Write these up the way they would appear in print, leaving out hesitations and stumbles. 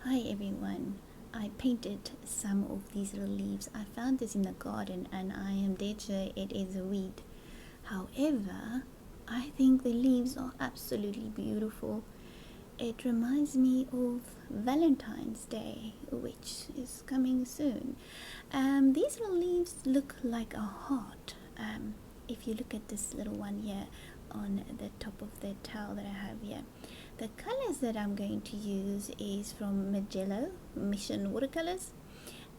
Hi everyone. I painted some of these little leaves. I found this in the garden and I am dead sure it is a weed. However, I think the leaves are absolutely beautiful. It reminds me of Valentine's Day, which is coming soon. These little leaves look like a heart. If you look at this little one here on the top of the towel that I have here, the colors that I'm going to use is from Magello Mission Watercolors,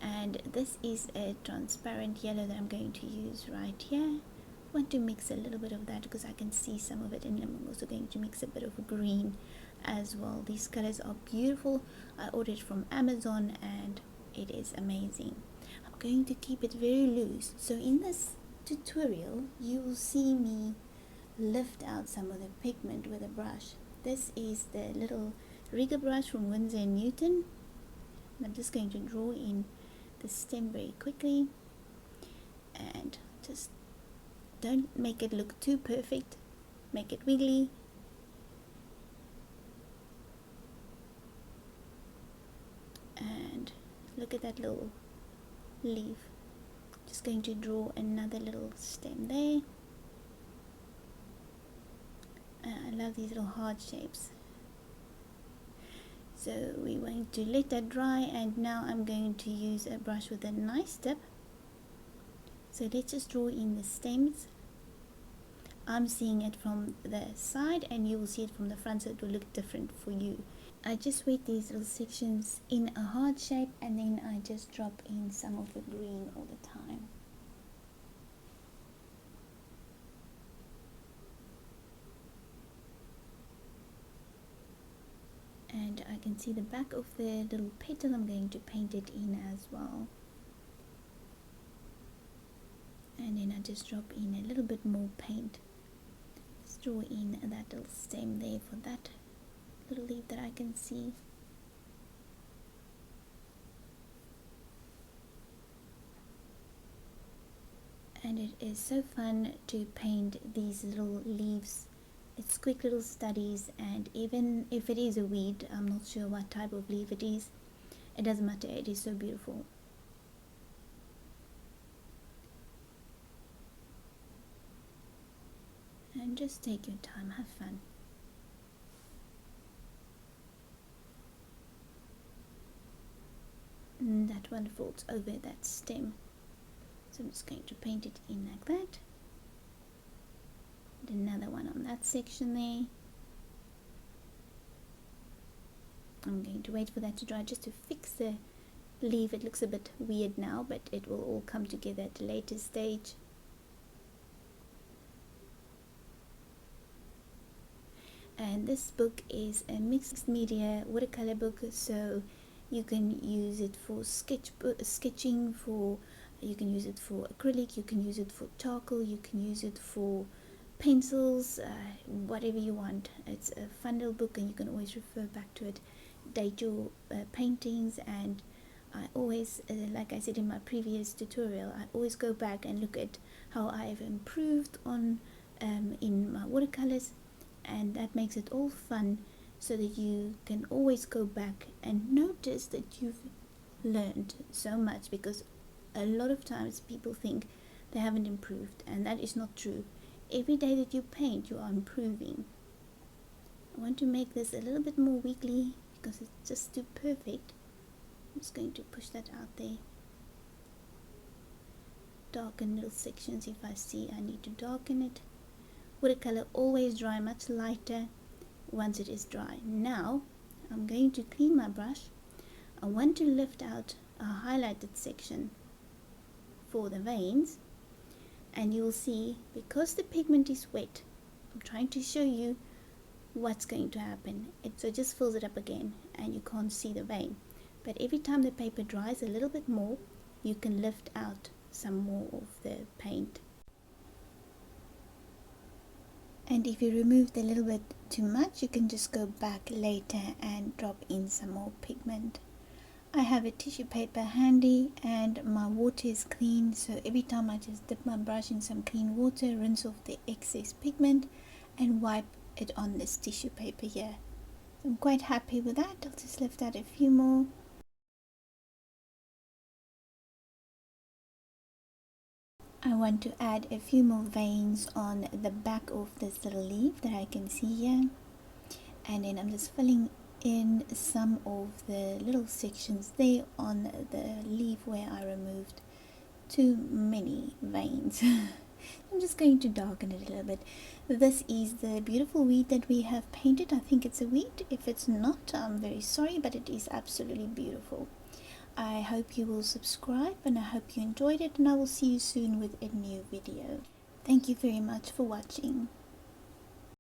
and this is a transparent yellow that I'm going to use right here. I want to mix a little bit of that because I can see some of it, and I'm also going to mix a bit of green as well. These colors are beautiful. I ordered from Amazon and it is amazing. I'm going to keep it very loose, so in this tutorial you will see me lift out some of the pigment with a brush. This is the little rigger brush from Winsor & Newton. I'm just going to draw in the stem very quickly, and just don't make it look too perfect. Make it wiggly. And look at that little leaf. Just going to draw another little stem there. I love these little heart shapes. So we're going to let that dry, and now I'm going to use a brush with a nice tip. So let's just draw in the stems. I'm seeing it from the side and you will see it from the front, so it will look different for you. I just weight these little sections in a heart shape, and then I just drop in some of the green all the time. And I can see the back of the little petal. I'm going to paint it in as well. And then I just drop in a little bit more paint. Just draw in that little stem there for that little leaf that I can see. And it is so fun to paint these little leaves. It's quick little studies, and even if it is a weed, I'm not sure what type of leaf it is, it doesn't matter, it is so beautiful. And just take your time, have fun. And that one folds over that stem, so I'm just going to paint it in like that. And another one on that section there. I'm going to wait for that to dry just to fix the leaf. It looks a bit weird now, but it will all come together at a later stage. And this book is a mixed media watercolor book, so you can use it for sketching, you can use it for acrylic, you can use it for charcoal, you can use it for pencils, whatever you want. It's a fun little book, and you can always refer back to it, date your paintings. And I always, like I said in my previous tutorial, I always go back and look at how I've improved on in my watercolors, and that makes it all fun, so that you can always go back and notice that you've learned so much, because a lot of times people think they haven't improved, and that is not true. Every day that you paint, you are improving. I want to make this a little bit more wiggly because it's just too perfect. I'm just going to push that out there. Darken little sections if I see I need to darken it. Watercolor always dry much lighter once it is dry. Now I'm going to clean my brush. I want to lift out a highlighted section for the veins, and you'll see, because the pigment is wet, I'm trying to show you what's going to happen. So it just fills it up again and you can't see the vein, but every time the paper dries a little bit more, you can lift out some more of the paint. And if you removed a little bit too much, you can just go back later and drop in some more pigment. I have a tissue paper handy, and my water is clean, so every time I just dip my brush in some clean water, rinse off the excess pigment and wipe it on this tissue paper here. I'm quite happy with that. I'll just lift out a few more. I want to add a few more veins on the back of this little leaf that I can see here, and then I'm just filling in some of the little sections there on the leaf where I removed too many veins. I'm just going to darken it a little bit. This is the beautiful weed that we have painted. I think it's a weed. If it's not, I'm very sorry, but it is absolutely beautiful. I hope you will subscribe, and I hope you enjoyed it, and I will see you soon with a new video. Thank you very much for watching.